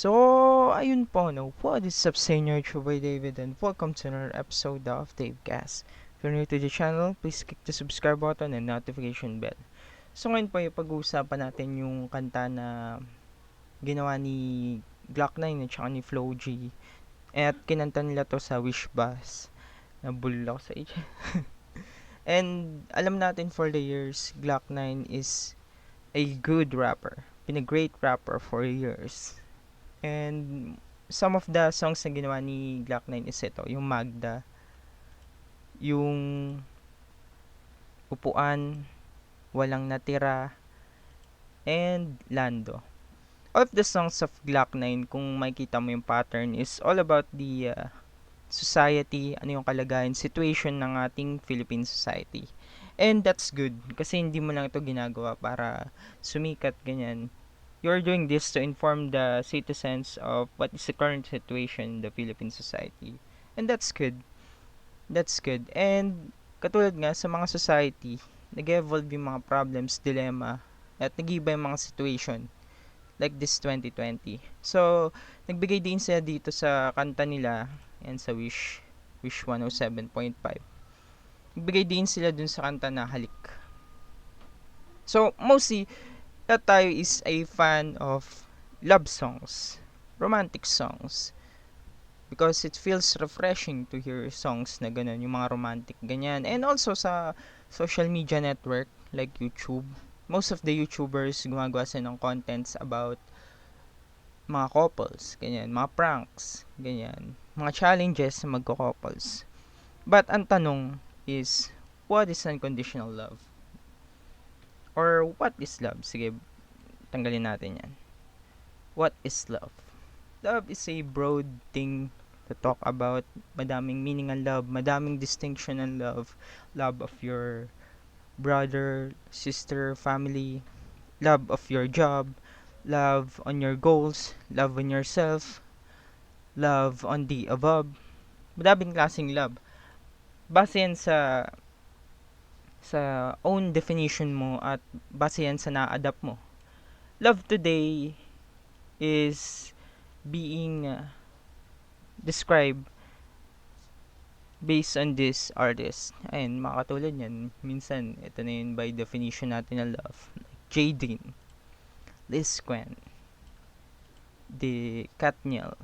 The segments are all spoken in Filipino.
So, ayun po, no? What is up sa inyo, it's your boy David, and welcome to another episode of Davecast. If you're new to the channel, please click the subscribe button and notification bell. So, ngayon po, yung pag-uusapan natin yung kanta na ginawa ni Gloc9 at saka ni FLow G. At kinanta nila to sa Wish Bus. Nabulol ako sa itch. And alam natin for the years, Gloc9 is a good rapper. Been a great rapper for years. And some of the songs na ginawa ni Gloc9 is ito, yung Magda, yung Upuan, Walang Natira, and Lando. All of the songs of Gloc9, kung makikita mo yung pattern, is all about the society, ano yung kalagayan, situation ng ating Philippine society. And that's good, kasi hindi mo lang ito ginagawa para sumikat, ganyan. You're doing this to inform the citizens of what is the current situation in the Philippine society. And that's good. That's good. And katulad nga sa mga society, nag-evolve yung mga problems, dilemma, at nag-iba yung mga situation like this 2020. So, nagbigay din sila dito sa kanta nila and sa Wish 107.5. Nagbigay din sila dun sa kanta na Halik. So, mostly, tayo is a fan of love songs, romantic songs. Because it feels refreshing to hear songs na ganun, yung mga romantic ganyan. And also sa social media network like YouTube, most of the YouTubers gumagawa sila ng contents about mga couples, ganyan, mga pranks, ganyan, mga challenges sa magko-couples. But ang tanong is, what is unconditional love? Or what is love? Sige, tanggalin natin yan. What is love? Love is a broad thing to talk about. Madaming meaning ang love, madaming distinction ang love. Love of your brother, sister, family, love of your job, love on your goals, love on yourself, love on the above. Madaming klaseng love. Base yan sa own definition mo at base yan sa na-adapt mo. Love today is being described based on this artist. Ayun, mga katulad yan. Minsan, ito na yun by definition natin na love. Like Jaden, Liz Quen, the Katniel,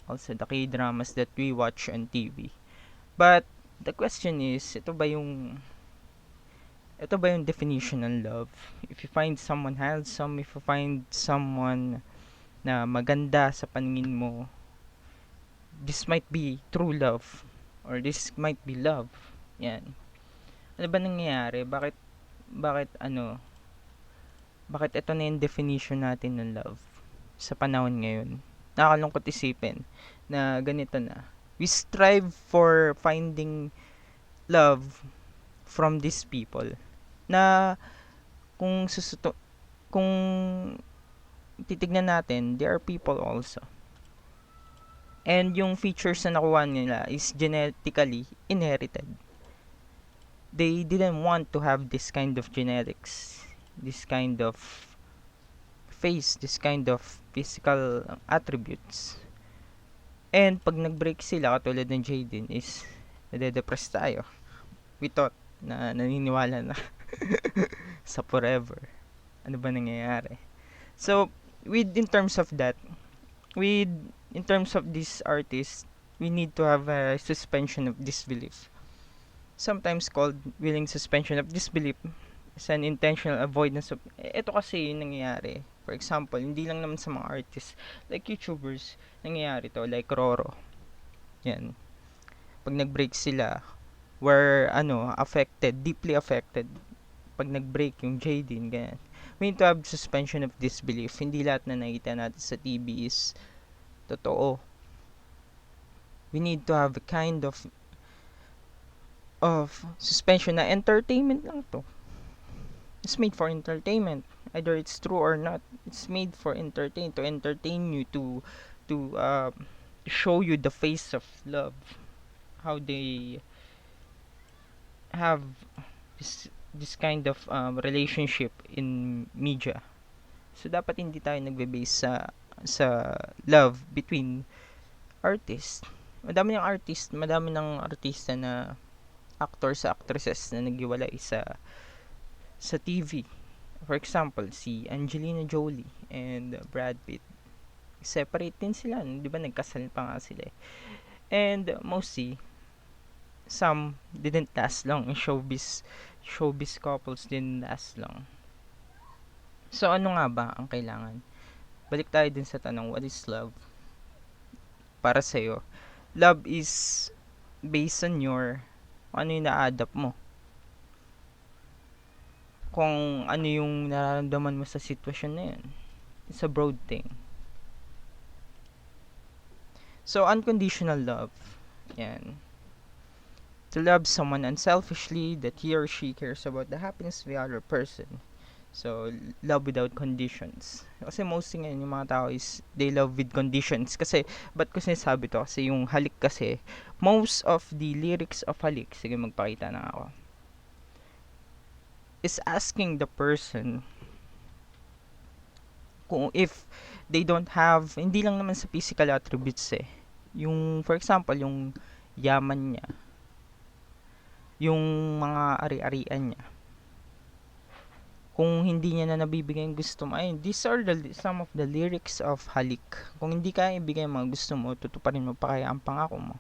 also the K-dramas that we watch on TV. But, the question is, ito ba yung definition ng love? If you find someone handsome, if you find someone na maganda sa paningin mo, this might be true love. Or this might be love. Yan. Ano ba nangyayari? Bakit ito na yung definition natin ng love sa panahon ngayon? Nakakalungkot isipin na ganito na. We strive for finding love from these people na kung titignan natin, they are people also. And yung features na nakuha nila is genetically inherited. They didn't want to have this kind of genetics, this kind of face, this kind of physical attributes. And pag nag-break sila, katulad ng Jaden, is nade-depress tayo. We thought na naniniwala na sa forever. Ano ba nangyayari? So, in terms of this artist, we need to have a suspension of disbelief. Sometimes called willing suspension of disbelief is an intentional avoidance of... Ito kasi yung nangyayari. For example, hindi lang naman sa mga artists, like YouTubers, nangyayari to, like Roro. Yan. Pag nag-break sila, were affected, deeply affected. Pag nag-break yung Jaden, ganyan. We need to have suspension of disbelief. Hindi lahat na nakita natin sa TV is totoo. We need to have a kind of suspension na entertainment lang to. It's made for entertainment. Either it's true or not. It's made for to entertain you, to show you the face of love. How they have this kind of relationship in media. So dapat hindi tayo nagbe-base sa sa love between artists. Madami ng artista na actors sa actresses na naghiwalay sa TV. For example, si Angelina Jolie and Brad Pitt. Separate din sila, 'di ba? Nagkasal pa nga sila. And mostly some didn't last long. Showbiz couples didn't last long. So ano nga ba ang kailangan? Balik tayo din sa tanong, what is love? Para sa'yo, love is based on your ano yung na-adapt mo. Kung ano yung nararamdaman mo sa sitwasyon na yun. It's a broad thing. So, unconditional love. Yan. To love someone unselfishly, that he or she cares about the happiness of the other person. So, love without conditions. Kasi mostly ngayon, yung mga tao is, they love with conditions. Kasi, ba't ko sinasabi to? Kasi yung Halik kasi, most of the lyrics of Halik, sige magpakita na ako, is asking the person kung if they don't have, hindi lang naman sa physical attributes yung, for example, yung yaman niya, yung mga ari-arian niya, kung hindi niya na nabibigay yung gusto mo, ayun, these are some of the lyrics of Halik. Kung hindi kaya ibigay yung mga gusto mo, tutuparin mo pa kaya ang pangako mo.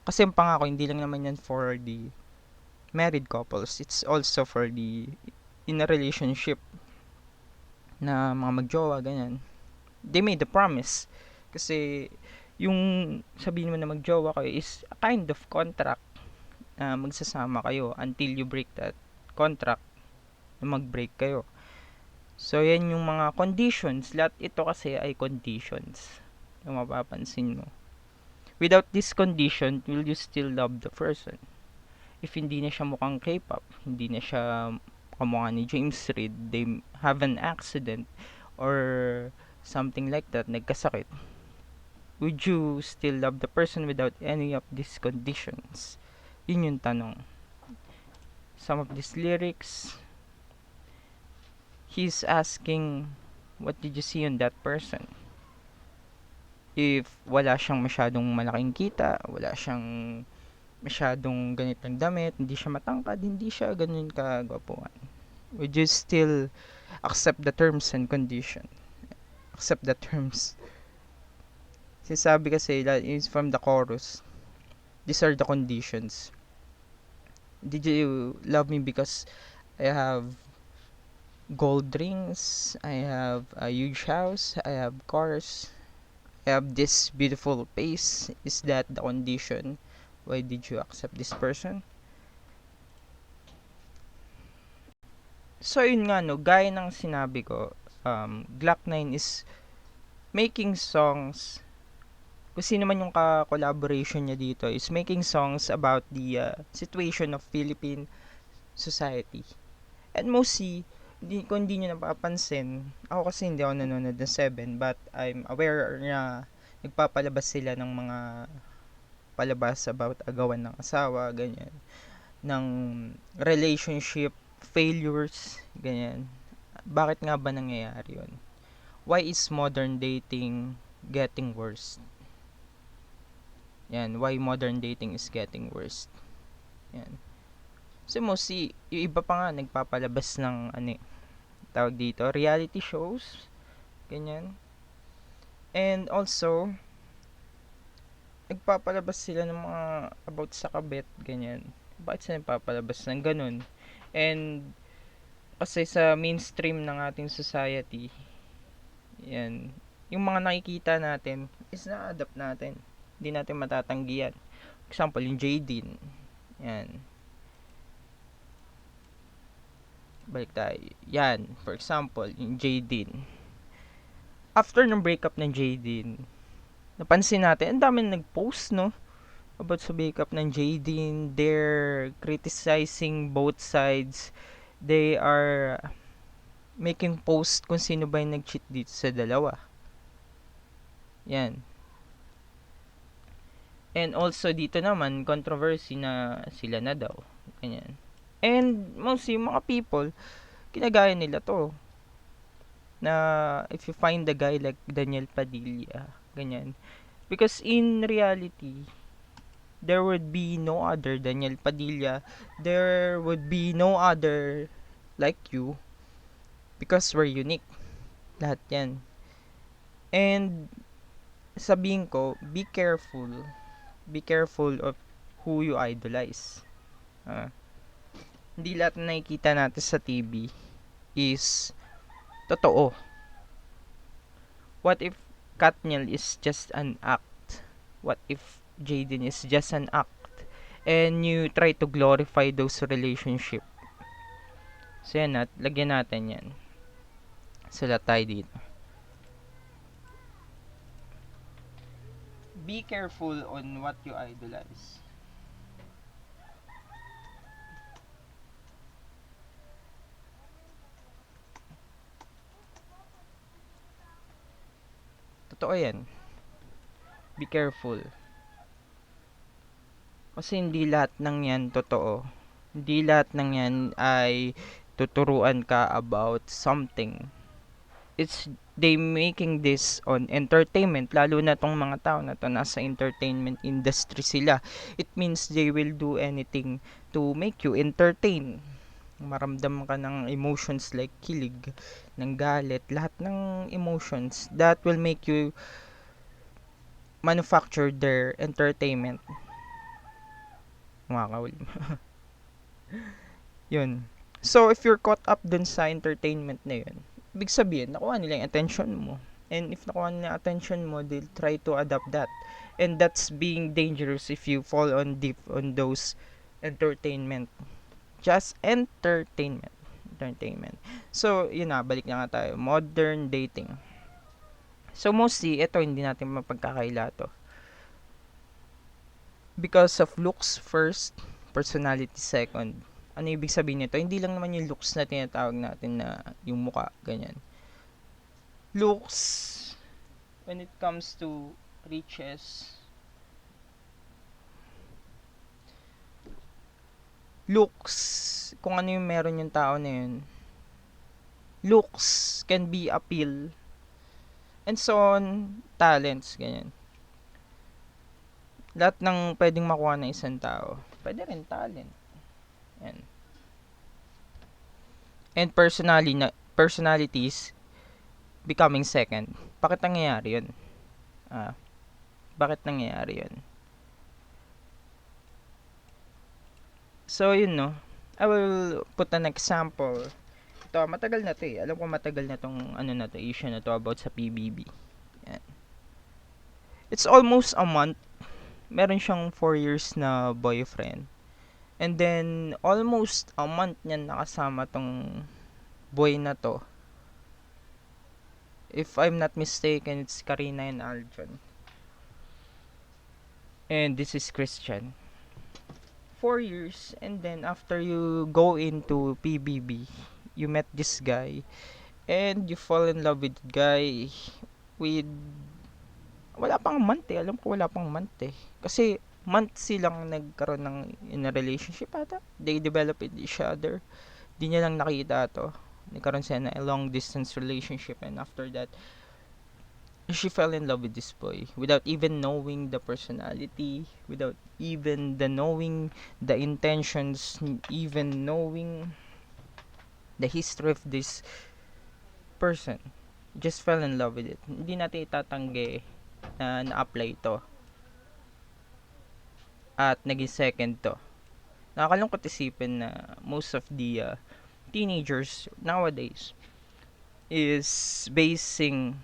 Kasi ang pangako, hindi lang naman yan for the married couples. It's also for the in a relationship na mga magjowa, ganyan. They made the promise. Kasi, yung sabihin mo na magjowa kayo is a kind of contract na magsasama kayo until you break that contract na mag-break kayo. So, yan yung mga conditions. Lahat ito kasi ay conditions. Yung mapapansin mo. Without this condition, will you still love the person? If hindi na siya mukhang K-pop, hindi na siya kamukha ni James Reid, they have an accident or something like that, nagkasakit, would you still love the person without any of these conditions? Yun yung tanong. Some of these lyrics, he's asking, what did you see on that person? If wala siyang masyadong malaking kita, wala siyang masyadong ganitong damit, hindi siya matangkad, hindi siya ganun kagwapuan, would you still accept the terms and condition? Accept the terms. Sinasabi kasi that is from the chorus. These are the conditions. Did you love me because I have gold rings, I have a huge house, I have cars, I have this beautiful face? Is that the condition? Why did you accept this person? So yun nga no, gaya ng sinabi ko, Gloc9 is making songs. Kung sino man yung collaboration niya dito is making songs about the situation of Philippine society. And mostly, kung hindi nyo napapansin, ako kasi hindi ako nanonood ng 7, but I'm aware na nagpapalabas sila ng mga palabas about agawan ng asawa, ganyan, ng relationship failures, ganyan. Bakit nga ba nangyayari yun? Why is modern dating getting worse? Yan, why modern dating is getting worse? Yan. So mostly, yung iba pa nga nagpapalabas ng tawag dito, reality shows, ganyan. And also, nagpapalabas sila ng mga about sa kabet, ganyan. Bakit sila nagpapalabas ng ganun? And kasi sa mainstream ng ating society, yan, yung mga nakikita natin is na-adapt natin. Hindi natin matatanggi yan. For example, yung Jaden. Yan. Balik tayo. Yan. For example, yung Jaden. After ng breakup ng Jaden, napansin natin, ang dami na nag-post, no? About sa breakup ng Jaden. They're criticizing both sides. They are making post kung sino ba yung nag-cheat dito sa dalawa. Yan. And also dito naman, controversy na sila na daw. Ganyan. And mostly mga people, kinagaya nila to. na if you find a guy like Daniel Padilla, ganyan. Because in reality, there would be no other Daniel Padilla. There would be no other like you because we're unique. Lahat yan. And sabihin ko, be careful. Be careful of who you idolize. Ah, hindi lahat na nakikita natin sa TV is totoo. What if Katniel is just an act? What if Jaden is just an act? And you try to glorify those relationship. So yan, lagyan natin yan. Sila tayo dito. Be careful on what you idolize. Totoo yan. Be careful. Kasi hindi lahat ng yan totoo. Hindi lahat ng yan ay tuturuan ka about something. It's they making this on entertainment, lalo na tong mga tao na to nasa entertainment industry sila. It means they will do anything to make you entertain. Maramdam ka ng emotions like kilig, ng galit, lahat ng emotions that will make you manufacture their entertainment. Makakawal. Yun. So, if you're caught up dun sa entertainment na yun, ibig sabihin, nakuha nila yung attention mo. And if nakuha nila yung attention mo, they'll try to adapt that. And that's being dangerous if you fall on deep on those entertainment. Just entertainment. Entertainment. So, yun na, balik na nga tayo. Modern dating. So, mostly, ito hindi natin mapagkakaila to. Because of looks first, personality second. Ano ibig sabihin nito? Hindi lang naman yung looks na tinatawag natin na yung muka, ganyan. Looks, when it comes to riches, looks, kung ano yung meron yung tao na yun, looks can be appeal, and so on, talents, ganyan. Lahat ng pwedeng makuha ng isang tao, pwede rin talent. Yan. And personalities becoming second. Bakit nangyayari yun? Bakit nangyayari yun? So, yun, no? I will put an example. Ito, matagal na to eh. Alam ko matagal na tong issue na to about sa PBB. Yan. It's almost a month. Meron siyang 4 years na boyfriend. And then, almost a month niyan nakasama tong boy na to. If I'm not mistaken, it's Karena and Alvan. And this is Christian. 4 years, and then after you go into PBB, you met this guy, and you fall in love with the guy with... Wala pang month eh. Alam ko wala pang month eh. Kasi months silang nagkaroon ng in a relationship ata. They develop with each other. Di niya lang nakita to. Nagkaroon sila na a long distance relationship, and after that, she fell in love with this boy without even knowing the personality, without even knowing the intentions, even knowing the history of this person. Just fell in love with it. Hindi natin itatanggi na na-apply to at naging second to. Nakakalungkot isipin na most of the teenagers nowadays is basing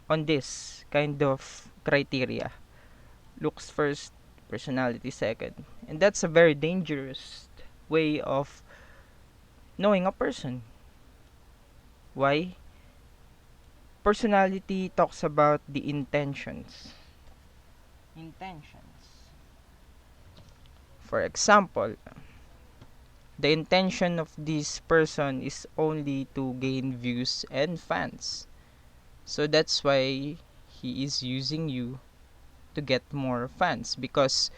on this kind of criteria. Looks first, personality second. And that's a very dangerous way of knowing a person. Why? Personality talks about the intentions. For example, the intention of this person is only to gain views and fans. So that's why he is using you to get more fans, because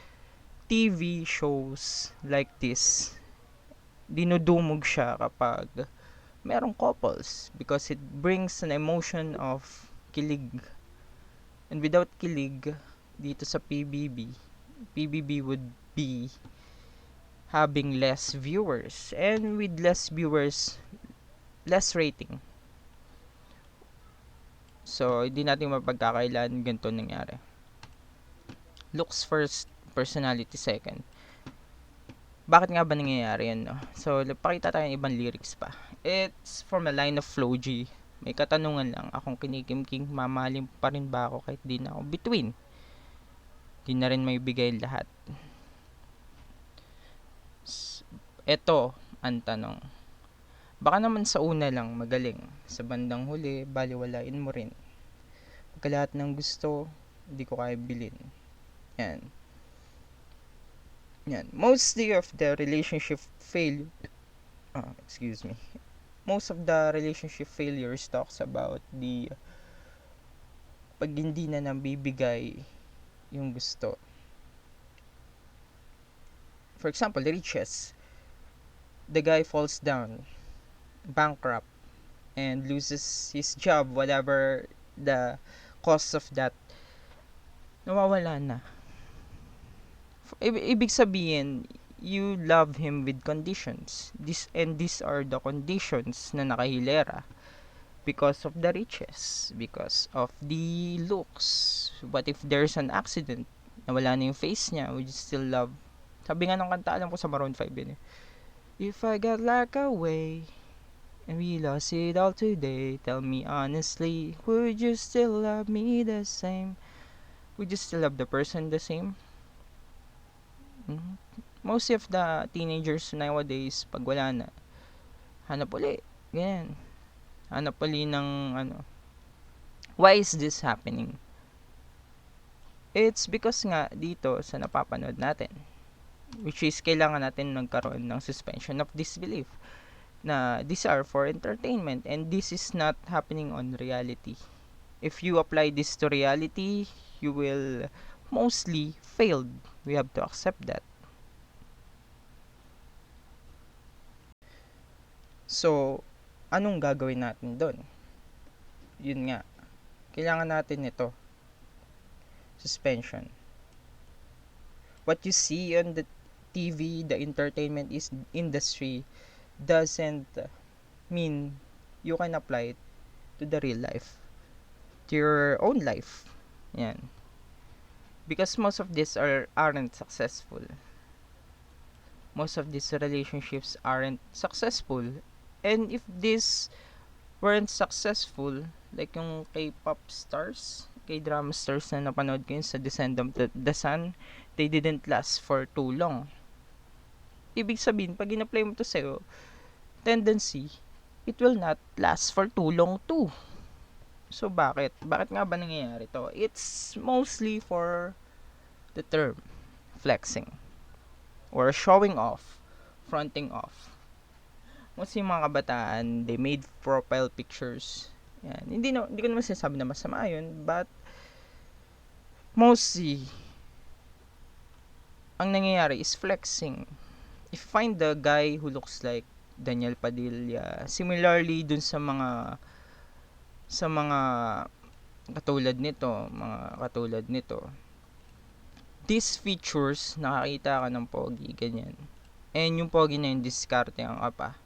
TV shows like this, dinudumog siya kapag merong couples because it brings an emotion of kilig. And without kilig dito sa PBB would be having less viewers, and with less viewers, less rating. So, hindi natin mapagkakailan ganito nangyari. Looks first, personality second. Bakit nga ba nangyayari yan, no? So, pakita tayo ng ibang lyrics pa. It's from a line of FLow G. May katanungan lang, akong kinikimking, mamahalin pa rin ba ako kahit di na ako between? Di na rin may bigay lahat. Ito ang tanong. Baka naman sa una lang magaling, sa bandang huli, baliwalain mo rin. Pagka lahat ng gusto, hindi ko kaya bilhin. Yan. Mostly of the relationship Most of the relationship failures talks about the pag hindi na nabibigay yung gusto. For example, the riches. The guy falls down, bankrupt, and loses his job, whatever the cost of that. Nawawala na. Ibig sabihin, you love him with conditions. These are the conditions na nakahilera. Because of the riches, because of the looks. What if there's an accident? Nawala na yung face niya, would you still love? Sabi nga ng kanta, alam ko sa Maroon 5 yun eh. If I got like away, and we lost it all today, tell me honestly, would you still love me the same? Would you still love the person the same? Most of the teenagers nowadays, pag wala na, hanap uli. Ganyan. Hanap uli ng ano. Why is this happening? It's because nga dito sa napapanood natin, which is kailangan natin magkaroon ng suspension of disbelief na these are for entertainment and this is not happening on reality. If you apply this to reality, you will mostly failed. We have to accept that. So, anong gagawin natin doon? Yun nga. Kailangan natin ito. Suspension. What you see on the TV, the entertainment industry doesn't mean you can apply it to the real life. To your own life. Yan. Because most of these aren't successful. Most of these relationships aren't successful. And if these weren't successful, like yung K-pop stars, K-drama stars na napanood ko yun sa Descent of the Sun, they didn't last for too long. Ibig sabihin, pag in-apply mo to sa'yo, tendency, it will not last for too long too. So, bakit? Bakit nga ba nangyayari to? It's mostly for the term, flexing. Or showing off, fronting off. Most yung mga kabataan, they made profile pictures. Yan. Hindi ko naman sinasabi na masama yun, but mostly, ang nangyayari is flexing. If you find the guy who looks like Daniel Padilla, similarly dun sa mga katulad nito, these features, nakakita ka ng pogi, ganyan. And yung pogi na yung diskarte ang apa.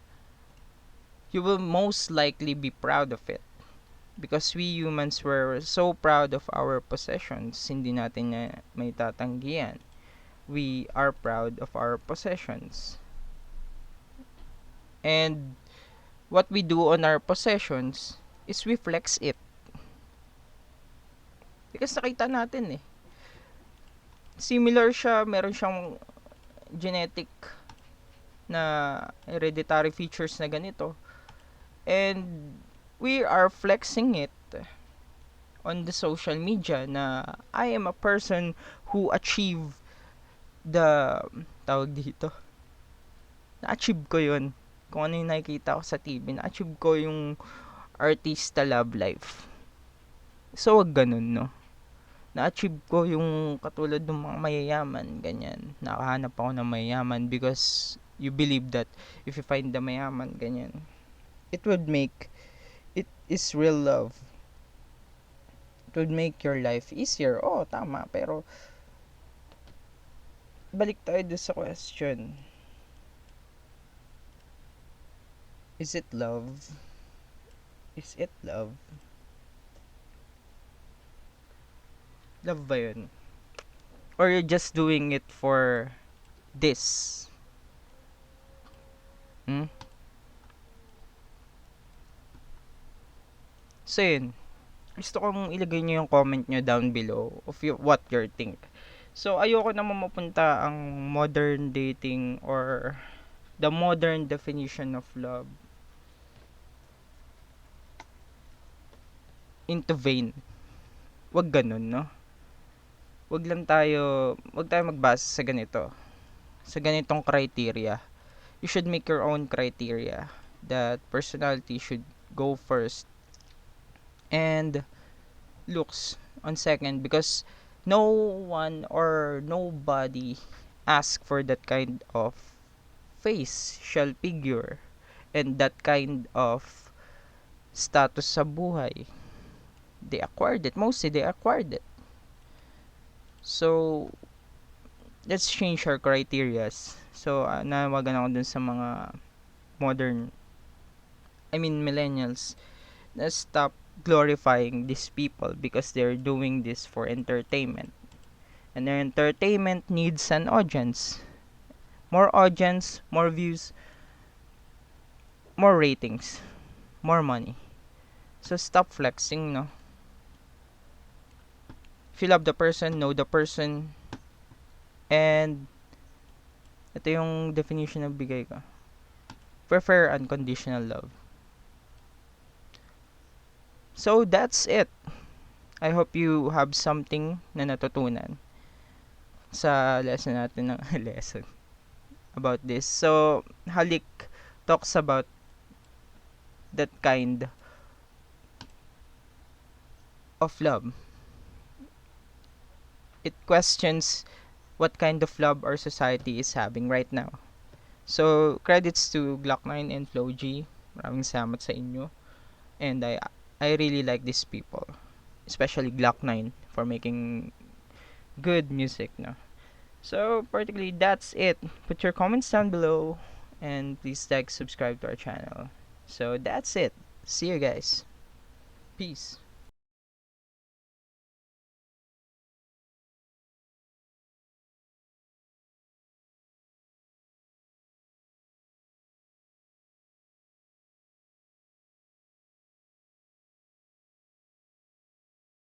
You will most likely be proud of it. Because we humans were so proud of our possessions, hindi natin na may tatanggihan. We are proud of our possessions. And what we do on our possessions is we flex it. Because nakita natin eh. Similar siya, meron siyang genetic na hereditary features na ganito. And we are flexing it on the social media na I am a person who achieve the na-achieve ko yun. Kung ano yung nakikita ko sa TV, na-achieve ko yung artista love life. So, wag ganun, no? Na-achieve ko yung katulad ng mga mayayaman, ganyan. Nakahanap ako ng mayayaman because you believe that if you find the mayaman, ganyan, it would make it is real love. It would make your life easier. Oh, tama. Pero, balik tayo doon sa question. Is it love? Is it love? Love ba yun? Or you're just doing it for this? Hmm? So yun. Gusto kong ilagay nyo yung comment nyo down below of what you think. So, ayoko naman mapunta ang modern dating or the modern definition of love into vain. Wag ganun, no? Wag tayo magbase sa ganito. Sa ganitong criteria. You should make your own criteria. That personality should go first. And looks on second, because no one or nobody ask for that kind of facial figure and that kind of status sa buhay. They acquired it. Mostly they acquired it. So, let's change our criterias. So, nawagan ako dun sa mga modern, millennials, na stop glorifying these people because they're doing this for entertainment. And their entertainment needs an audience. More audience, more views, more ratings, more money. So, stop flexing, no? If you love the person, know the person, and ito yung definition na bigay ko. Prefer unconditional love. So, that's it. I hope you have something na natutunan sa lesson natin ng lesson about this. So, Halik talks about that kind of love. It questions what kind of love our society is having right now. So, credits to Gloc9 and FLow G. Maraming salamat sa inyo. And I really like these people. Especially Gloc9 for making good music, no? So, particularly, that's it. Put your comments down below. And please like, subscribe to our channel. So, that's it. See you guys. Peace.